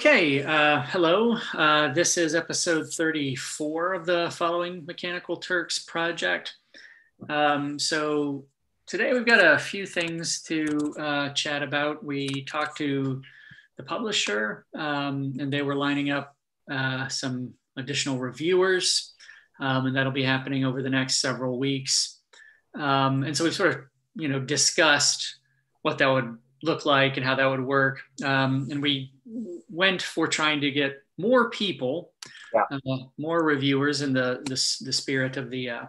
Okay, hello. This is episode 34 of the Following Mechanical Turks project. So today we've got a few things to chat about. We talked to the publisher and they were lining up some additional reviewers, and that'll be happening over the next several weeks. And so we've sort of, discussed what that would look like and how that would work. And we went for trying to get more people, more reviewers in the spirit of the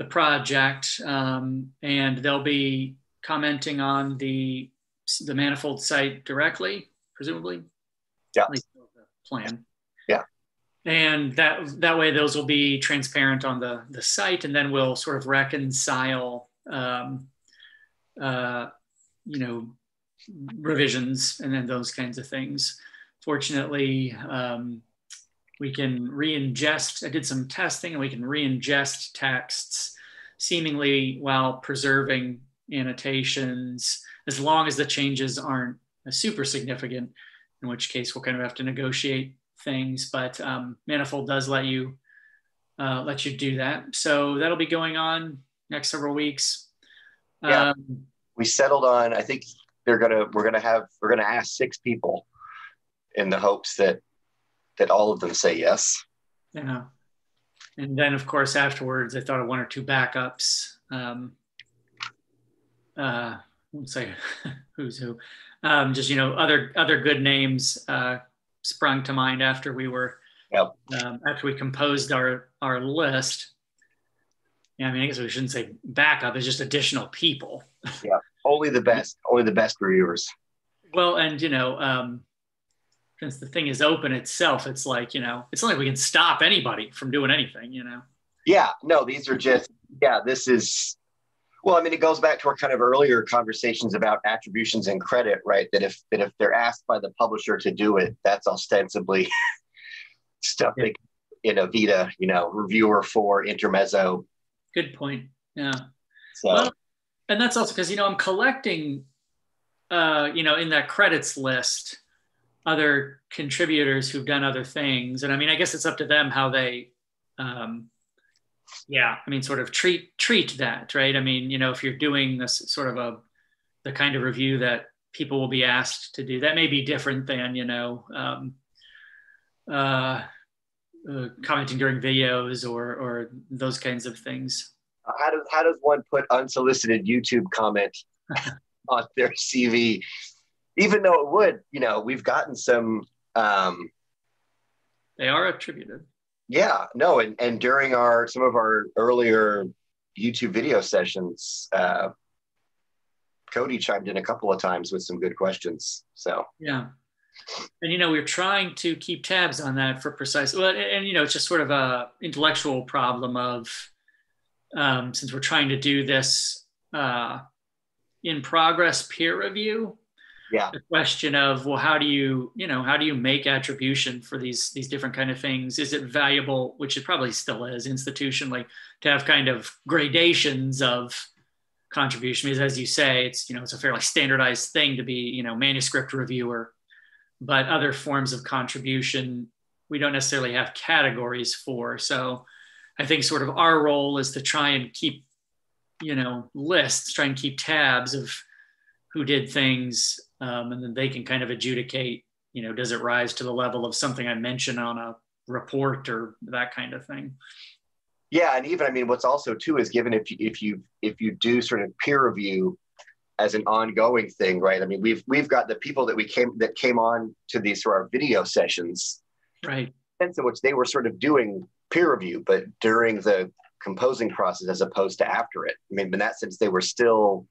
project, and they'll be commenting on the Manifold site directly, presumably. Yeah. At least the plan. Yeah. And that way, those will be transparent on the site, and then we'll sort of reconcile, revisions and then those kinds of things. Fortunately, we can re-ingest. I did some testing, and we can re-ingest texts seemingly while preserving annotations, as long as the changes aren't super significant, in which case we'll kind of have to negotiate things. But Manifold does let you do that. So that'll be going on next several weeks. Yeah, we settled on. I think we're gonna ask 6 people in the hopes that all of them say yes. Yeah. And then, of course, afterwards, I thought of 1 or 2 backups. I won't say who's who. Just other good names sprung to mind after we were after we composed our list. Yeah, I mean, I guess we shouldn't say backup. It's just additional people. Yeah, only the best reviewers. Well, and since the thing is open itself, it's like, it's not like we can stop anybody from doing anything, Yeah, no, these are just, this is, well, I mean, it goes back to our kind of earlier conversations about attributions and credit, right? That if they're asked by the publisher to do it, that's ostensibly stuff in a Vita, reviewer for intermezzo. Good point. Yeah. So. Well, and that's also because, I'm collecting, in that credits list, other contributors who've done other things. And I mean, I guess it's up to them how they, sort of treat that, right? I mean, if you're doing this sort of the kind of review that people will be asked to do, that may be different than, commenting during videos or those kinds of things. How does one put unsolicited YouTube comment on their CV? Even though it would, we've gotten some. They are attributed. Yeah, no, and during some of our earlier YouTube video sessions, Cody chimed in a couple of times with some good questions. So yeah, and we're trying to keep tabs on that for precise. Well, and it's just sort of a intellectual problem of since we're trying to do this in progress peer review. Yeah. The question of, well, how do you make attribution for these different kind of things? Is it valuable, which it probably still is institutionally, to have kind of gradations of contribution? Because as you say, it's a fairly standardized thing to be, manuscript reviewer, but other forms of contribution, we don't necessarily have categories for. So I think sort of our role is to try and keep, lists, try and keep tabs of who did things, and then they can kind of adjudicate, does it rise to the level of something I mentioned on a report or that kind of thing. Yeah, and even, I mean, what's also too is given if you do sort of peer review as an ongoing thing, right? I mean, we've got the people that came on to these sort of video sessions, right? In which they were sort of doing peer review, but during the composing process as opposed to after it. I mean, in that sense, they were still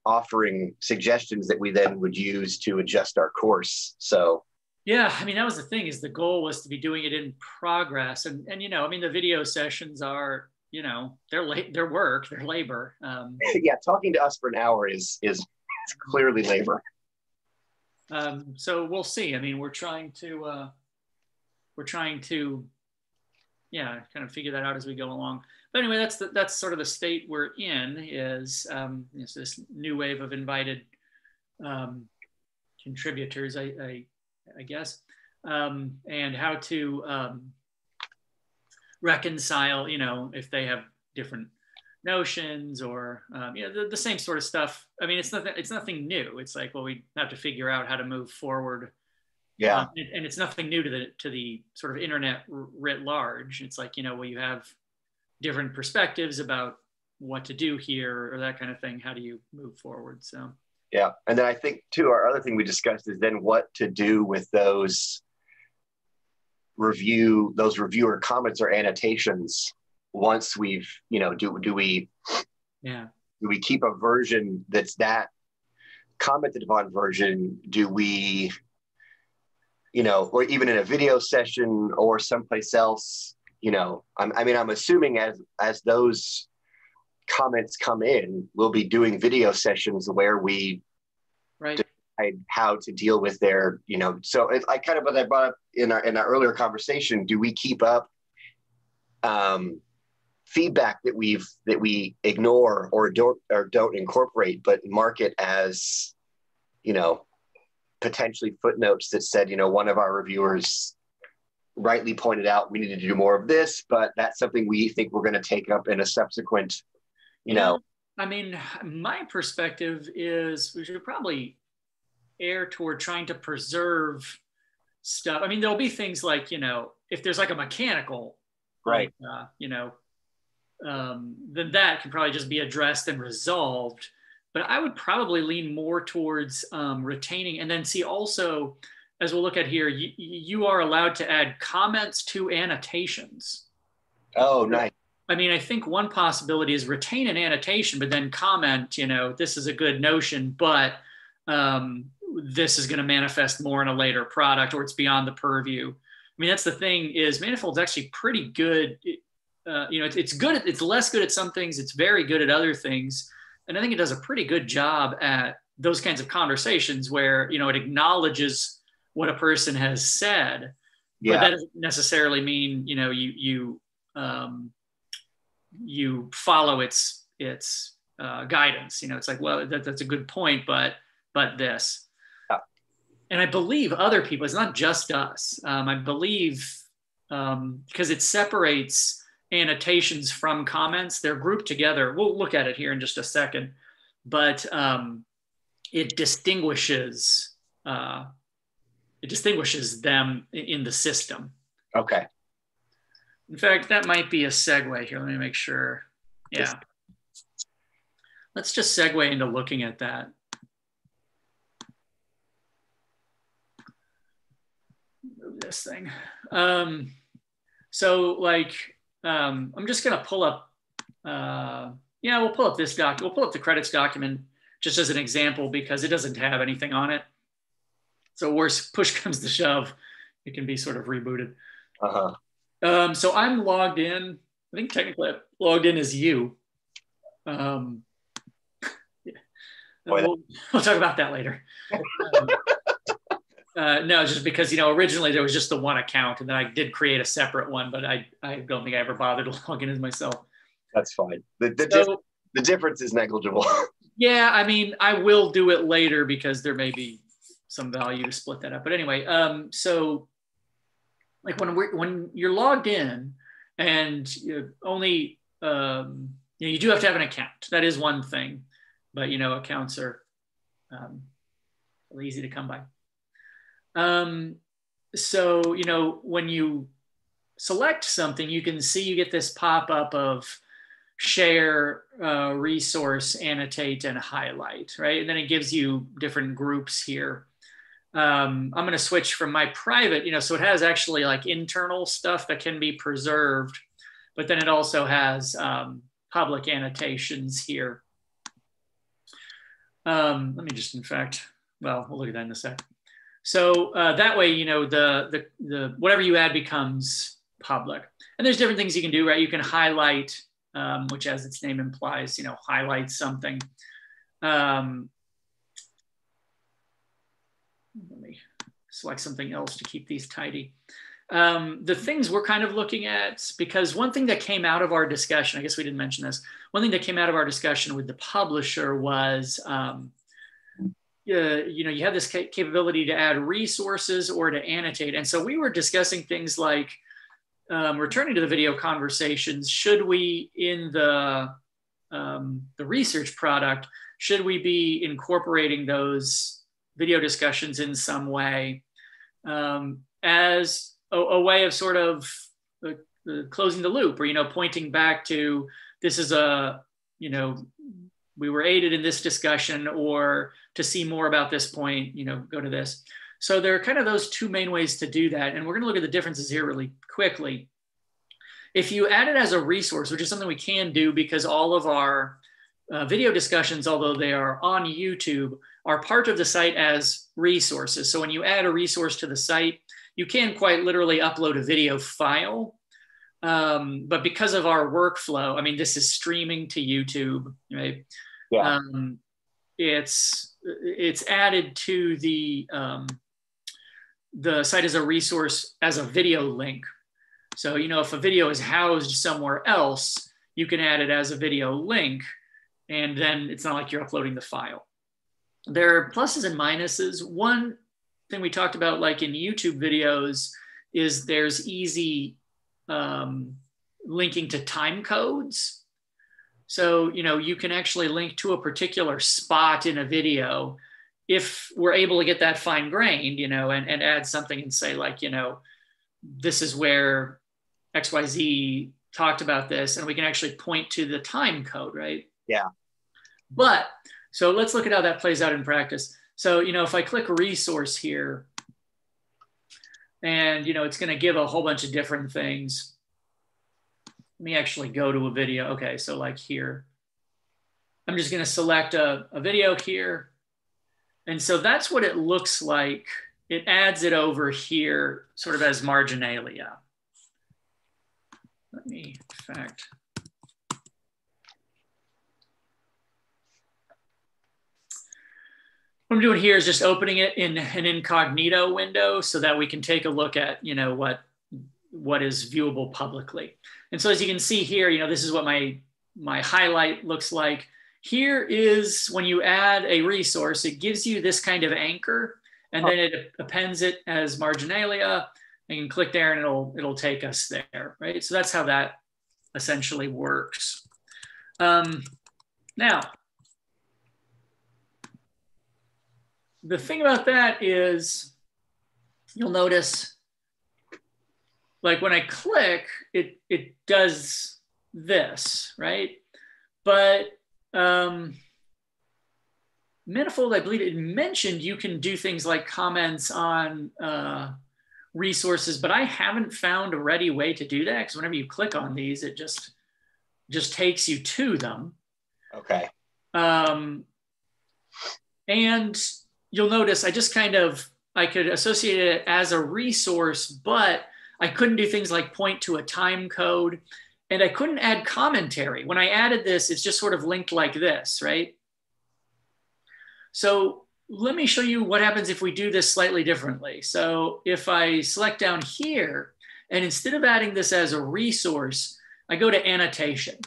offering suggestions that we then would use to adjust our course. So yeah, I mean, that was the thing, is the goal was to be doing it in progress. And I mean, the video sessions are, their work, their labor. Yeah, talking to us for an hour is clearly labor. So we'll see. I mean, we're trying to kind of figure that out as we go along. But anyway, that's sort of the state we're in, is this new wave of invited contributors. I I guess, and how to reconcile, if they have different notions or the same sort of stuff. I mean, it's nothing new. It's like, well, we have to figure out how to move forward. Yeah. And it's nothing new to the sort of internet writ large. It's like, well, you have different perspectives about what to do here or that kind of thing. How do you move forward? So Yeah. And then I think too, our other thing we discussed is then what to do with those reviewer comments or annotations once we've, do we keep a version that's that commented upon version? Do we, or even in a video session or someplace else, I'm assuming as those comments come in, we'll be doing video sessions where we decide how to deal with their, so it's I kind of, what I brought up in our earlier conversation, do we keep up feedback that we ignore or don't incorporate, but mark it as, potentially footnotes that said, one of our reviewers rightly pointed out we need to do more of this, but that's something we think we're going to take up in a subsequent, I mean, my perspective is we should probably err toward trying to preserve stuff. I mean, there'll be things like, if there's like a mechanical, right, then that can probably just be addressed and resolved. But I would probably lean more towards retaining, and then see also, as we'll look at here, you are allowed to add comments to annotations. Oh, nice. I mean, I think one possibility is retain an annotation, but then comment, this is a good notion, but this is going to manifest more in a later product, or it's beyond the purview. I mean, that's the thing, is Manifold's actually pretty good. It's good. It's less good at some things. It's very good at other things. And I think it does a pretty good job at those kinds of conversations where, it acknowledges what a person has said, but that doesn't necessarily mean, you follow its guidance. It's like, well, that's a good point, but this. Yeah. And I believe other people, it's not just us. I believe because it separates annotations from comments, they're grouped together. We'll look at it here in just a second, but it distinguishes them in the system. Okay. In fact, that might be a segue here. Let me make sure. Yeah. Let's just segue into looking at that. Move this thing. So like, I'm just going to pull up, we'll pull up this doc. We'll pull up the credits document just as an example because it doesn't have anything on it. So worse push comes to shove, it can be sort of rebooted. So I'm logged in. I think technically I'm logged in as you. We'll talk about that later. No, just because, originally there was just the one account and then I did create a separate one, but I don't think I ever bothered to log in as myself. That's fine. The difference is negligible. Yeah, I mean, I will do it later because there may be some value to split that up. But anyway, so like when you're logged in and you only, you do have to have an account. That is one thing, but accounts are really easy to come by. So, when you select something, you can see you get this pop-up of share, resource, annotate, and highlight, right? And then it gives you different groups here. I'm going to switch from my private, so it has actually like internal stuff that can be preserved, but then it also has public annotations here. Let me just, in fact, we'll look at that in a sec. So that way, the whatever you add becomes public. And there's different things you can do, right? You can highlight, which as its name implies, highlight something. Let me select something else to keep these tidy. The things we're kind of looking at, because one thing that came out of our discussion, I guess we didn't mention this, one thing that came out of our discussion with the publisher was you have this capability to add resources or to annotate. And so we were discussing things like, returning to the video conversations, should we, in the research product, should we be incorporating those video discussions in some way, as a way of sort of closing the loop, or, pointing back to, this is we were aided in this discussion, or to see more about this point, go to this. So there are kind of those two main ways to do that. And we're going to look at the differences here really quickly. If you add it as a resource, which is something we can do because all of our video discussions, although they are on YouTube, are part of the site as resources. So when you add a resource to the site, you can quite literally upload a video file. But because of our workflow, I mean, this is streaming to YouTube, right? Yeah. It's added to the site as a resource as a video link. So, if a video is housed somewhere else, you can add it as a video link, and then it's not like you're uploading the file. There are pluses and minuses. One thing we talked about, like in YouTube videos, is there's easy linking to time codes. So, you can actually link to a particular spot in a video if we're able to get that fine grained, and add something and say, like, this is where XYZ talked about this, and we can actually point to the time code, right? Yeah. But so let's look at how that plays out in practice. So, if I click resource here, and, it's going to give a whole bunch of different things. Let me actually go to a video. Okay, so like here, I'm just going to select a video here. And so that's what it looks like. It adds it over here sort of as marginalia. Let me, in fact, what I'm doing here is just opening it in an incognito window so that we can take a look at, what is viewable publicly. And so as you can see here, this is what my highlight looks like. Here is when you add a resource, it gives you this kind of anchor, and then it appends it as marginalia. You can click there and it'll take us there, right? So that's how that essentially works. Now, the thing about that is, you'll notice, like when I click, it does this, right? But Manifold, I believe it mentioned you can do things like comments on resources, but I haven't found a ready way to do that, because whenever you click on these, it just takes you to them. Okay. And you'll notice I could associate it as a resource, but I couldn't do things like point to a time code, and I couldn't add commentary. When I added this, it's just sort of linked like this, right? So let me show you what happens if we do this slightly differently. So if I select down here, and instead of adding this as a resource, I go to annotation.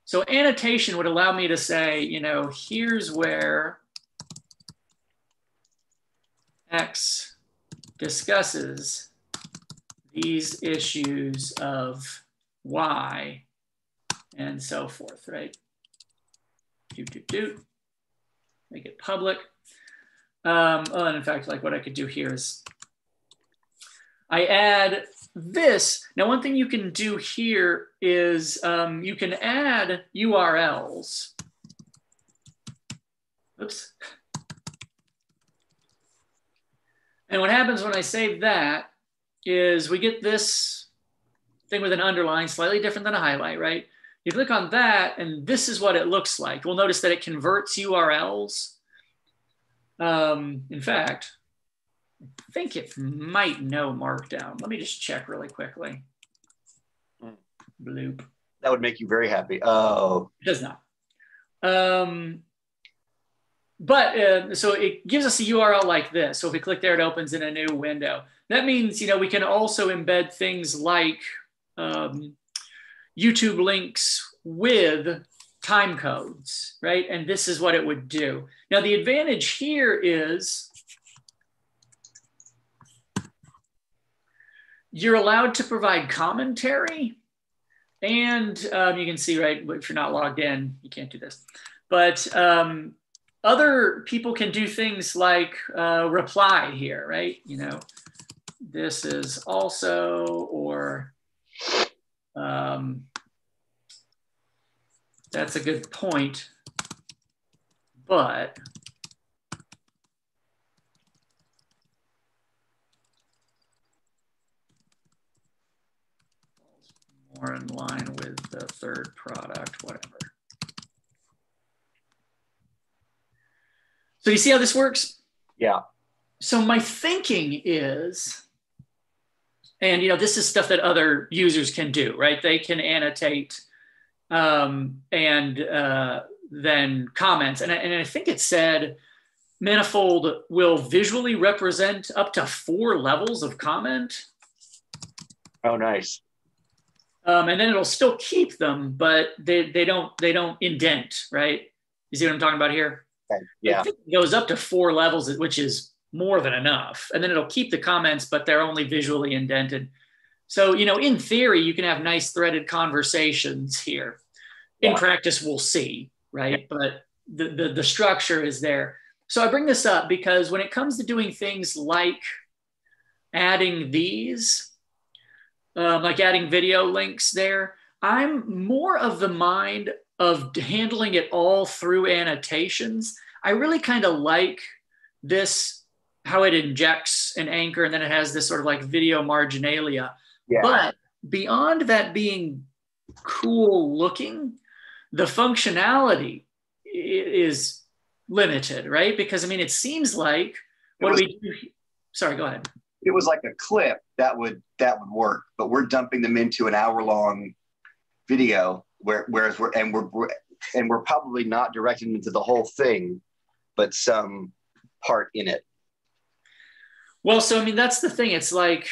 So annotation would allow me to say, here's where X discusses these issues of Y and so forth, right? Make it public. And in fact, like what I could do here is I add this. Now, one thing you can do here is you can add URLs. Oops. And what happens when I save that is we get this thing with an underline, slightly different than a highlight, right? You click on that, and this is what it looks like. We'll notice that it converts URLs. In fact, I think it might know Markdown. Let me just check really quickly. Bloop. That would make you very happy. Oh. It does not. So it gives us a URL like this. So if we click there, it opens in a new window. That means, we can also embed things like YouTube links with time codes, right? And this is what it would do. Now, the advantage here is you're allowed to provide commentary. And you can see, right, if you're not logged in, you can't do this. But other people can do things like reply here, right? You know, this is also, or that's a good point, but more in line with the third product, whatever. So you see how this works? Yeah. So my thinking is, and you know, this is stuff that other users can do, right? They can annotate and then comments. And I think it said Manifold will visually represent up to 4 levels of comment. Oh, nice. And then it'll still keep them, but they don't indent, right? You see what I'm talking about here? Okay. Yeah. I think it goes up to 4 levels, which is more than enough. And then it'll keep the comments, but they're only visually indented. So, you know, in theory, you can have nice threaded conversations here. In practice, we'll see, right? But the structure is there. So I bring this up because when it comes to doing things like adding these, like adding video links there, I'm more of the mind of handling it all through annotations. I really kind of like this, how it injects an anchor and then it has this sort of like video marginalia. Yeah. But beyond that being cool looking, the functionality is limited, right? Because I mean, it seems like what do we do? Sorry, go ahead. It was like a clip that would work, but we're dumping them into an hour-long video, whereas we're probably not directing into the whole thing, but some part in it. Well, so I mean, that's the thing. It's like,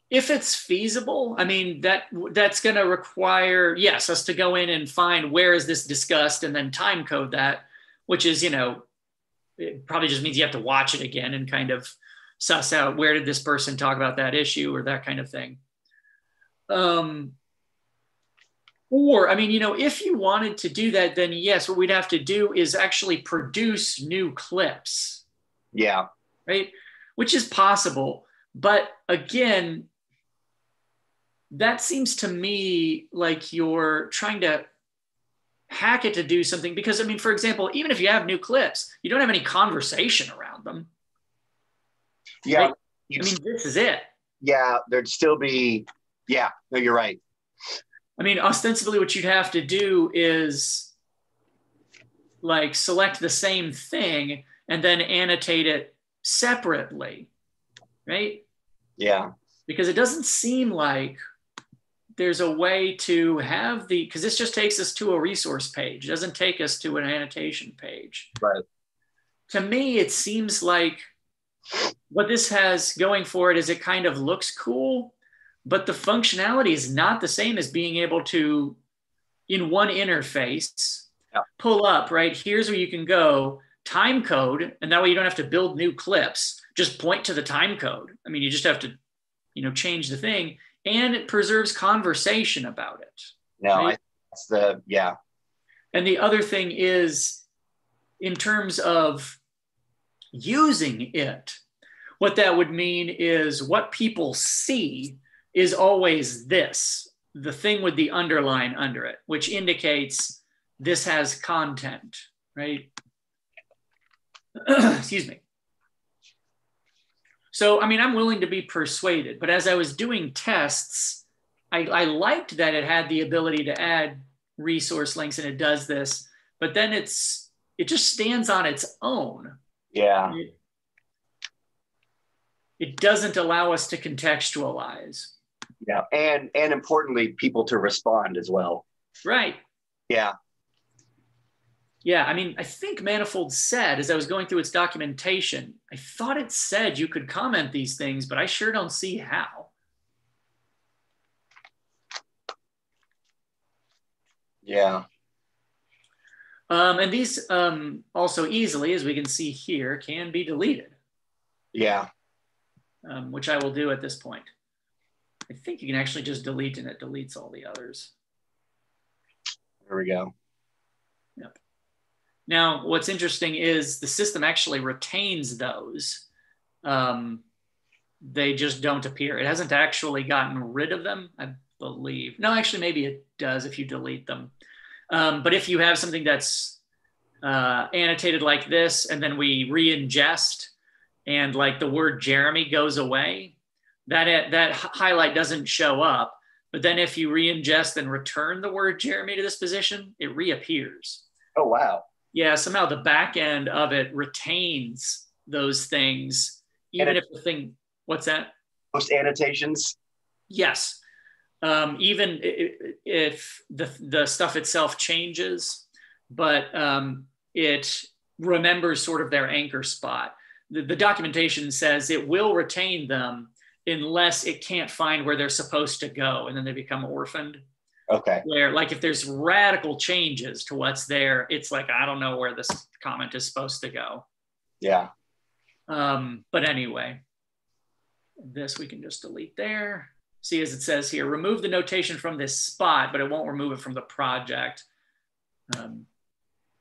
if it's feasible, I mean, that's going to require, yes, us to go in and find where is this discussed and then time code that, which is, you know, it probably just means you have to watch it again and kind of suss out where did this person talk about that issue or that kind of thing. Or, I mean, you know, if you wanted to do that, then yes, what we'd have to do is actually produce new clips. Yeah. Right? Which is possible. But again, that seems to me like you're trying to hack it to do something because, I mean, for example, even if you have new clips, you don't have any conversation around them. Yeah. Right? I mean, this is it. Yeah, there'd still be, yeah, no, you're right. I mean, ostensibly what you'd have to do is like select the same thing and then annotate it separately, right? Yeah. Because it doesn't seem like there's a way to have because this just takes us to a resource page. It doesn't take us to an annotation page. Right. To me, it seems like what this has going for it is it kind of looks cool, but the functionality is not the same as being able to, in one interface, pull up, right? Here's where you can go, time code, and that way you don't have to build new clips. Just point to the time code. I mean, you just have to, you know, change the thing, and it preserves conversation about it. No, right? That's yeah. And the other thing is, in terms of using it, what that would mean is what people see is always this, the thing with the underline under it, which indicates this has content, right? Excuse me. So, I mean, I'm willing to be persuaded, but as I was doing tests, I liked that it had the ability to add resource links and it does this, but then it just stands on its own. Yeah. It doesn't allow us to contextualize. Yeah, and importantly, people to respond as well. Right. Yeah. Yeah, I mean, I think Manifold said, as I was going through its documentation, I thought it said you could comment these things, but I sure don't see how. Yeah. And these also easily, as we can see here, can be deleted. Yeah. Which I will do at this point. I think you can actually just delete and it deletes all the others. There we go. Yep. Now, what's interesting is the system actually retains those. They just don't appear. It hasn't actually gotten rid of them, I believe. No, actually, maybe it does if you delete them. But if you have something that's annotated like this, and then we re-ingest, and like the word Jeremy goes away, that highlight doesn't show up. But then if you re-ingest and return the word Jeremy to this position, it reappears. Oh, wow. Yeah, somehow the back end of it retains those things, even if the thing, what's that? Most annotations? Yes. Even if the stuff itself changes, but it remembers sort of their anchor spot. The documentation says it will retain them unless it can't find where they're supposed to go, and then they become orphaned. Okay. Where, like, if there's radical changes to what's there, it's like, I don't know where this comment is supposed to go. Yeah. But anyway, this we can just delete there. See, as it says here, remove the notation from this spot, but it won't remove it from the project. Fine.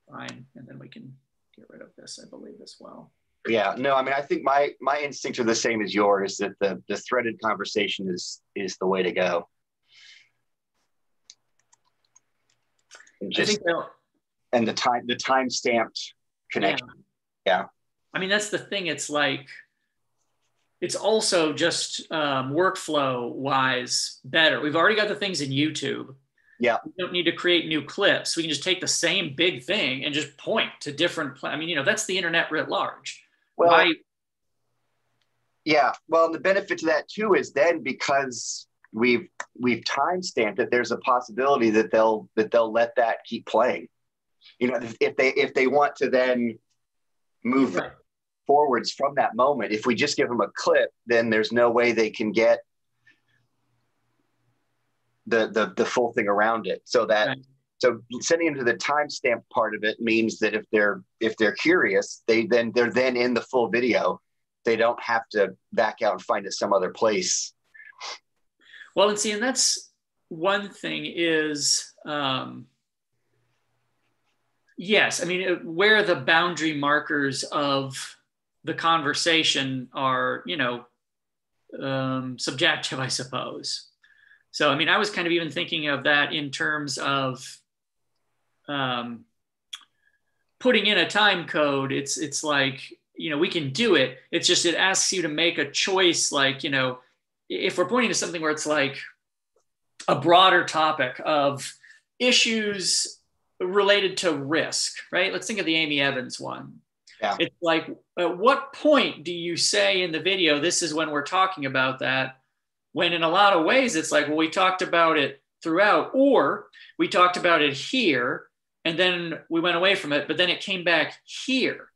And then we can get rid of this, I believe, as well. Yeah, no, I mean, I think my instincts are the same as yours, that the threaded conversation is the way to go. And the time stamped connection. Yeah. I mean, that's the thing. It's like, it's also just workflow wise better. We've already got the things in YouTube. Yeah. We don't need to create new clips. We can just take the same big thing and just point to different, I mean, that's the internet writ large. Well, yeah. Well, the benefit to that too is then, because we've time-stamped it, there's a possibility that they'll let that keep playing. If they want to then move forwards from that moment, if we just give them a clip, then there's no way they can get the full thing around it. So so sending them to the timestamp part of it means that if they're curious, they're then in the full video. They don't have to back out and find it some other place. Well, and see, and that's one thing is, yes, I mean, where the boundary markers of the conversation are, subjective, I suppose. So, I mean, I was kind of even thinking of that in terms of putting in a time code. It's like, we can do it. It's just, it asks you to make a choice. Like, if we're pointing to something where it's like a broader topic of issues related to risk, right? Let's think of the Amy Evans one. Yeah. It's like, at what point do you say in the video, this is when we're talking about that? When in a lot of ways, it's like, well, we talked about it throughout, or we talked about it here, and then we went away from it, but then it came back here.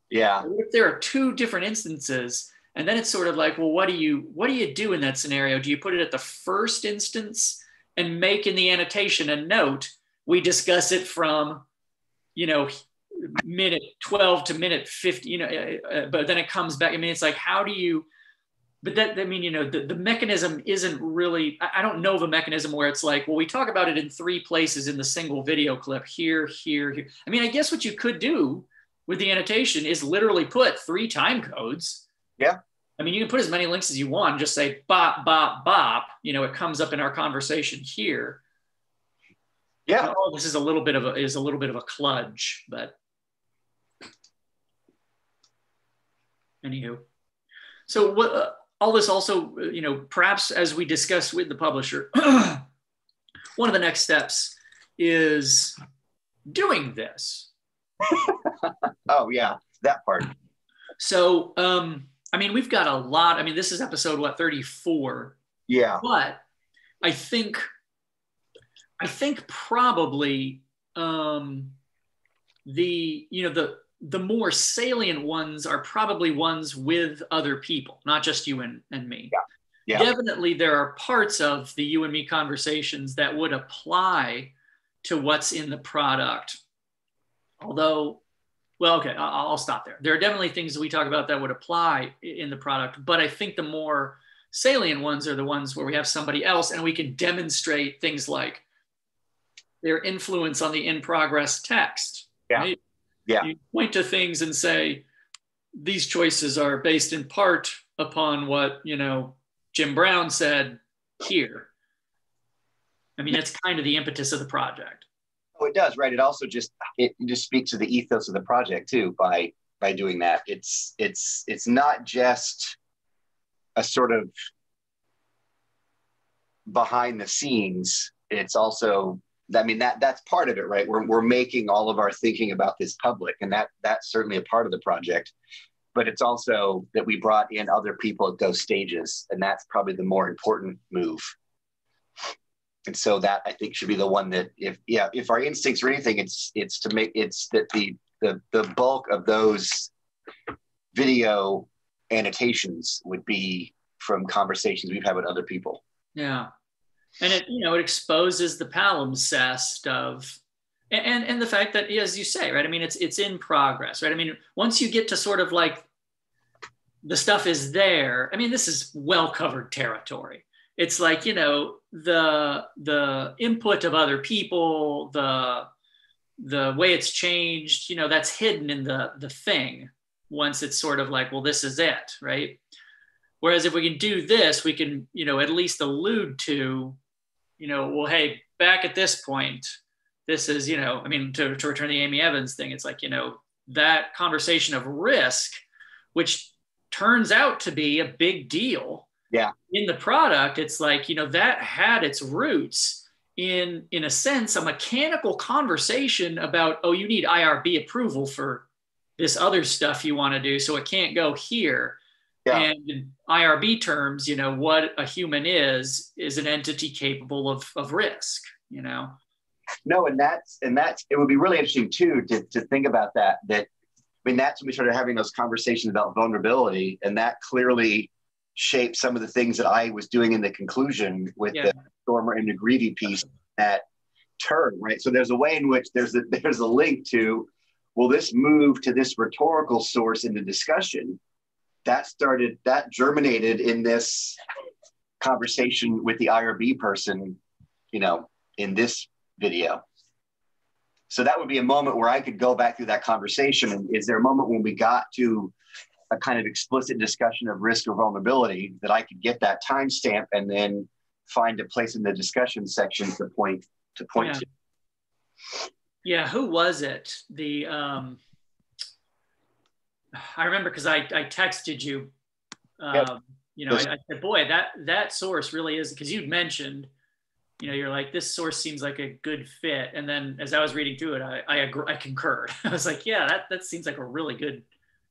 Yeah. If there are two different instances, and then it's sort of like, well, what do you do in that scenario? Do you put it at the first instance and make in the annotation a note? We discuss it from, minute 12 to minute 50, but then it comes back. I mean, it's like, how do you, but that, I mean, the mechanism isn't really, I don't know of a mechanism where it's like, well, we talk about it in 3 places in the single video clip, here, here, here. I mean, I guess what you could do with the annotation is literally put 3 time codes. Yeah. I mean, you can put as many links as you want, just say bop, bop, bop, it comes up in our conversation here. Yeah. All this is a little bit of a kludge, but anywho. So what, all this also, perhaps as we discussed with the publisher, one of the next steps is doing this. Oh yeah, that part. So, I mean, we've got a lot. I mean, this is episode 34. Yeah. But I think probably the more salient ones are probably ones with other people, not just you and me. Yeah. Definitely there are parts of the you and me conversations that would apply to what's in the product. although, well, okay, I'll stop there. There are definitely things that we talk about that would apply in the product, but I think the more salient ones are the ones where we have somebody else and we can demonstrate things like their influence on the in progress text. Yeah. Right? Yeah. You point to things and say, these choices are based in part upon what, Jim Brown said here. I mean, that's kind of the impetus of the project. Oh, it does, right? It just speaks to the ethos of the project too by doing that. It's not just a sort of behind the scenes. It's also, I mean, that's part of it, right? We're making all of our thinking about this public, and that's certainly a part of the project. But it's also that we brought in other people at those stages, and that's probably the more important move. And so that, I think, should be the one that, if our instincts are anything, it's that the bulk of those video annotations would be from conversations we've had with other people. Yeah. And it exposes the palimpsest of, and the fact that, as you say, right? I mean, it's in progress, right? I mean, once you get to sort of like the stuff is there, I mean, this is well covered territory. It's like, the input of other people, the way it's changed, that's hidden in the thing once it's sort of like, well, this is it, right? Whereas if we can do this, we can, at least allude to, well, hey, back at this point, this is, I mean, to return to the Amy Evans thing, it's like, that conversation of risk, which turns out to be a big deal. Yeah. In the product, it's like, that had its roots in a sense, a mechanical conversation about, oh, you need IRB approval for this other stuff you want to do, so it can't go here. Yeah. And in IRB terms, what a human is an entity capable of risk, No, and that's it would be really interesting too to think about that. I mean, that's when we started having those conversations about vulnerability, and that clearly shaped some of the things that I was doing in the conclusion with the Stormer and McGreevy piece, that turn, right? So there's a way in which there's a link to, well, this move to this rhetorical source in the discussion that germinated in this conversation with the IRB person, in this video. So that would be a moment where I could go back through that conversation. And is there a moment when we got to a kind of explicit discussion of risk or vulnerability that I could get that timestamp and then find a place in the discussion section to point to? Yeah, who was it? I remember because I texted you. I said, boy, that source really is, because you'd mentioned, you're like, this source seems like a good fit. And then as I was reading through it, I concurred. I was like, yeah, that seems like a really good.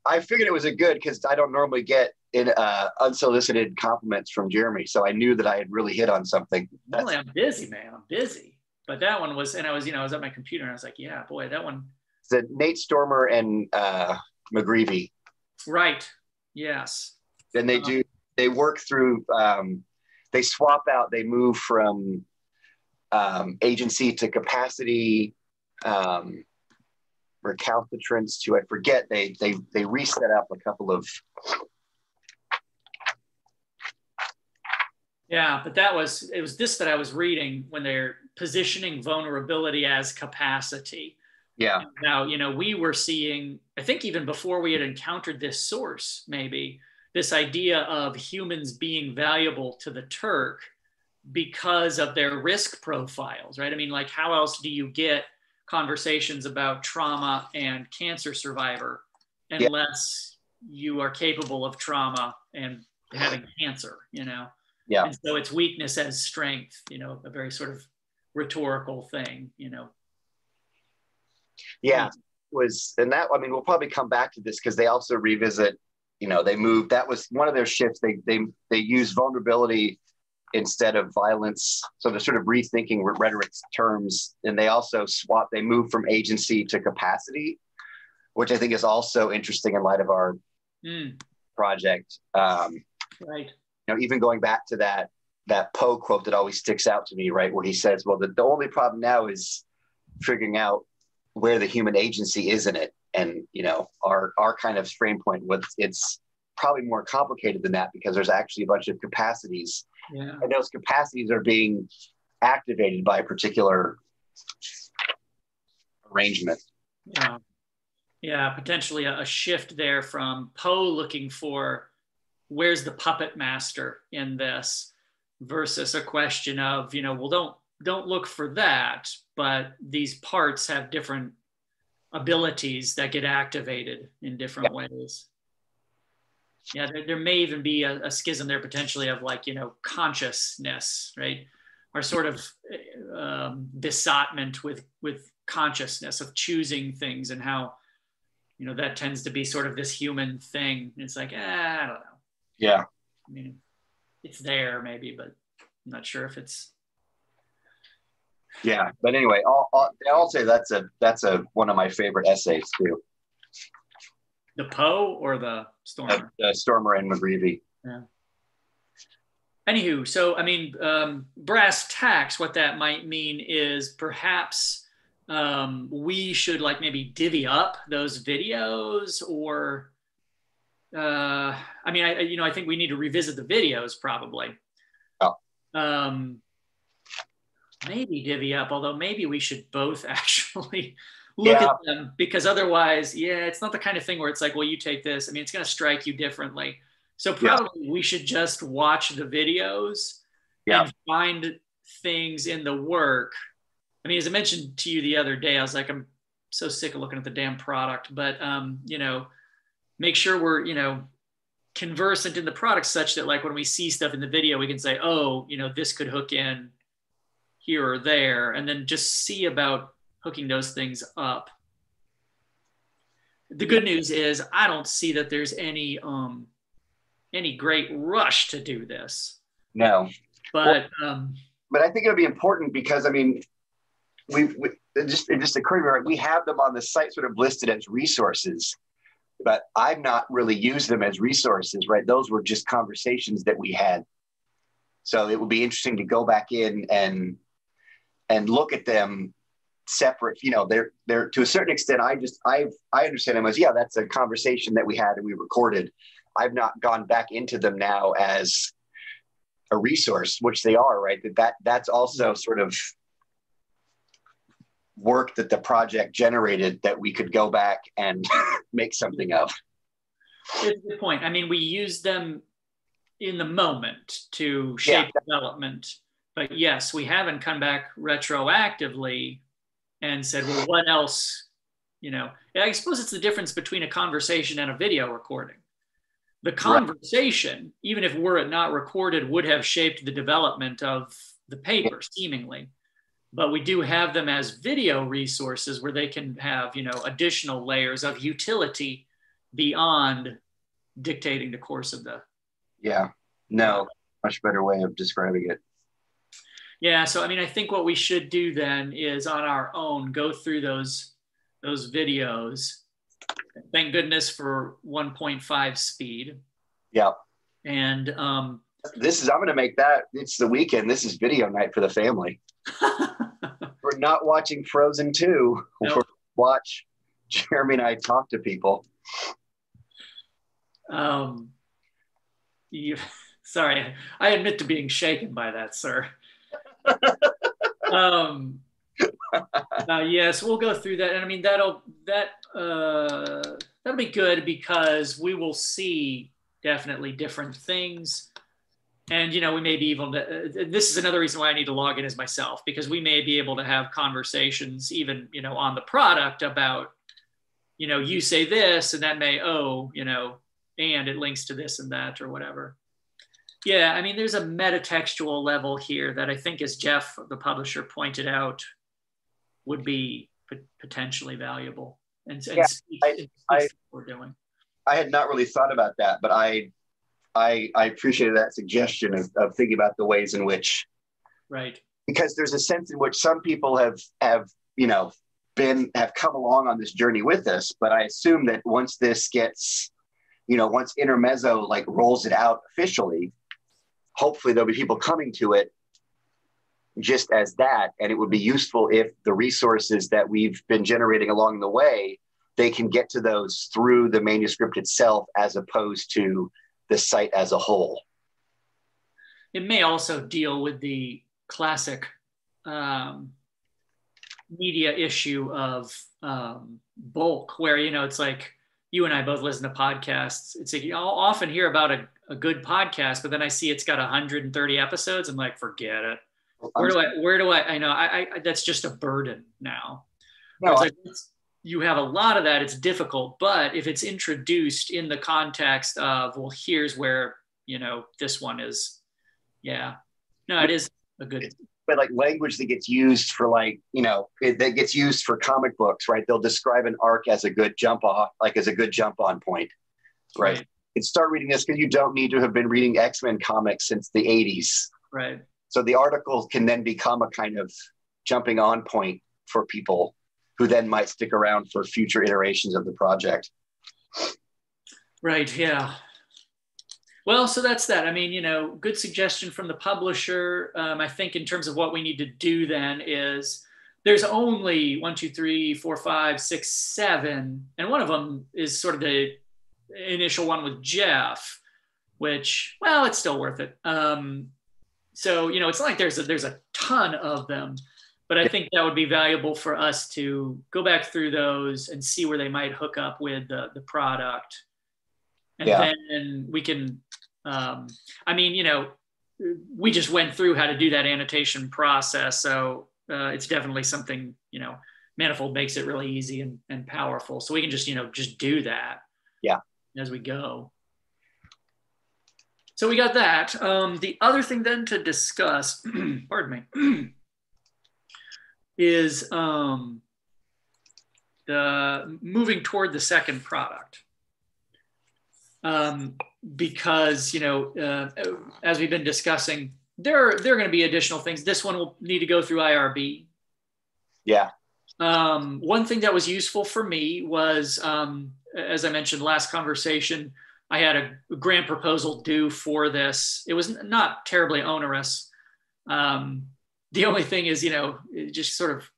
I figured it was a good, because I don't normally get unsolicited compliments from Jeremy. So I knew that I had really hit on something. Normally I'm busy, man. I'm busy. But that one was, and I was at my computer and I was like, yeah, boy, that one. The Nate Stormer and McGreevy. Right. Yes. And they work through, they swap out, they move from agency to capacity, recalcitrance to, I forget, they reset up a couple of. Yeah, but it was this that I was reading when they're positioning vulnerability as capacity. Yeah. Now, we were seeing, I think even before we had encountered this source, maybe, this idea of humans being valuable to the Turk because of their risk profiles, right? I mean, like, how else do you get conversations about trauma and cancer survivor unless you are capable of trauma and having cancer, Yeah. And so it's weakness as strength, a very sort of rhetorical thing, Yeah, we'll probably come back to this because they also revisit, they moved, that was one of their shifts. They use vulnerability instead of violence. So they're sort of rethinking rhetoric terms, and they also they move from agency to capacity, which I think is also interesting in light of our project. Right. Even going back to that Poe quote that always sticks out to me, right, where he says, well, the only problem now is figuring out where the human agency is in it. And, you know, our kind of frame point was it's probably more complicated than that because there's actually a bunch of capacities. Yeah. And those capacities are being activated by a particular arrangement. Yeah. Yeah. Potentially a shift there from Poe looking for where's the puppet master in this versus a question of, you know, well, don't look for that, but these parts have different abilities that get activated in different ways. Yeah, there may even be a schism there potentially of like, you know, consciousness, right? Our sort of besotment with consciousness of choosing things and how, you know, that tends to be sort of this human thing. It's like, I don't know. Yeah. I mean, it's there maybe, but I'm not sure if it's. Yeah, but anyway, I'll say that's a one of my favorite essays too. The Poe or the Stormer? The Stormer and McGreevy. Yeah. Anywho, so I mean, brass tacks, what that might mean is perhaps we should like maybe divvy up those videos, or I mean, I think we need to revisit the videos probably. Oh. Maybe divvy up, although maybe we should both actually look at them, because otherwise, it's not the kind of thing where it's like, well, you take this. I mean, it's going to strike you differently. So probably we should just watch the videos and find things in the work. I mean, as I mentioned to you the other day, I was like, I'm so sick of looking at the damn product, but, you know, make sure we're, you know, conversant in the product such that like when we see stuff in the video, we can say, oh, you know, this could hook in here or there, and then just see about hooking those things up. The good news is I don't see that there's any great rush to do this. No, but I think it'll be important because I mean, it just occurred to me, right? We have them on the site sort of listed as resources, but I've not really used them as resources, right? Those were just conversations that we had. So it would be interesting to go back in and look at them separate. You know, they're to a certain extent, I understand them as, that's a conversation that we had and we recorded. I've not gone back into them now as a resource, which they are, right? That's also sort of work that the project generated that we could go back and make something of. It's a good point. I mean, we use them in the moment to shape development. But yes, we haven't come back retroactively and said, well, what else? You know, I suppose it's the difference between a conversation and a video recording. The conversation, even if were it not recorded, would have shaped the development of the paper, seemingly. But we do have them as video resources where they can have, you know, additional layers of utility beyond dictating the course of the. Yeah, no, much better way of describing it. Yeah, so I mean, I think what we should do then is on our own go through those videos. Thank goodness for 1.5 speed. Yeah. And I'm going to make that. It's the weekend. This is video night for the family. We're not watching Frozen 2. Nope. We're watch Jeremy and I talk to people. Sorry, I admit to being shaken by that, sir. Yes, we'll go through that, and I mean that'll be good because we will see definitely different things, and you know we may be able to. This is another reason why I need to log in as myself, because we may be able to have conversations even on the product about you say this and that may and it links to this and that or whatever. Yeah, I mean, there's a metatextual level here that I think, as Jeff, the publisher, pointed out, would be potentially valuable. And speaks what we're doing. I had not really thought about that, but I appreciated that suggestion of thinking about the ways in which, right? Because there's a sense in which some people have come along on this journey with us, but I assume that once this gets, once Intermezzo rolls it out officially, hopefully there'll be people coming to it, just as that. And it would be useful if the resources that we've been generating along the way, they can get to those through the manuscript itself as opposed to the site as a whole. It may also deal with the classic media issue of bulk, where, you know, it's like you and I both listen to podcasts. It's like I'll often hear about a good podcast, but then I see it's got 130 episodes. I'm like, forget it. I know that's just a burden now. No, it's like, you have a lot of that. It's difficult, but if it's introduced in the context of, well, here's where, you know, this one is, yeah, no, it is a good. But like language that gets used for, like, you know, that gets used for comic books, right? They'll describe an arc as a good jump off, like as a good jump on point, right? And start reading this because you don't need to have been reading X-Men comics since the 80s. Right. So the article can then become a kind of jumping on point for people who then might stick around for future iterations of the project. Right, yeah. Well, so that's that. I mean, you know, good suggestion from the publisher. I think in terms of what we need to do then is there's only 1, 2, 3, 4, 5, 6, 7. And one of them is sort of the initial one with Jeff, which, well, it's still worth it. So, you know, it's not like there's a ton of them, but I think that would be valuable for us to go back through those and see where they might hook up with the product. And then we can, I mean, you know, we just went through how to do that annotation process. So it's definitely something, you know, Manifold makes it really easy and powerful. So we can just, you know, just do that as we go. So we got that. The other thing then to discuss, pardon me, is the moving toward the second product. Because, you know, as we've been discussing, there are going to be additional things. This one will need to go through IRB. Yeah. One thing that was useful for me was, as I mentioned last conversation, I had a grant proposal due for this. It was not terribly onerous. The only thing is, you know, just sort of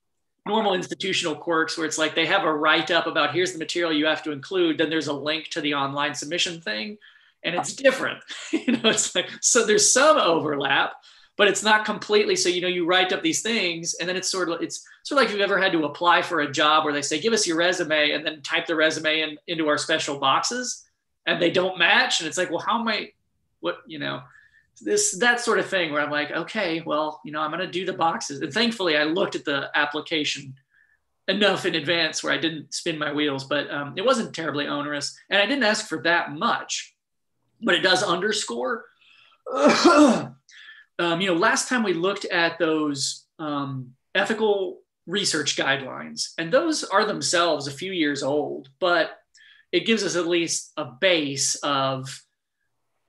normal institutional quirks where it's like they have a write-up about here's the material you have to include, then there's a link to the online submission thing, and it's different. You know, it's like, so there's some overlap, but it's not completely. So, you know, you write up these things, and then it's sort of like if you've ever had to apply for a job where they say, give us your resume, and then type the resume into our special boxes, and they don't match. And it's like, well, how am I, what, you know, that sort of thing where I'm like, okay, well, you know, I'm going to do the boxes. And thankfully I looked at the application enough in advance where I didn't spin my wheels, but it wasn't terribly onerous. And I didn't ask for that much, but it does underscore, you know, last time we looked at those ethical research guidelines, and those are themselves a few years old, but it gives us at least a base of,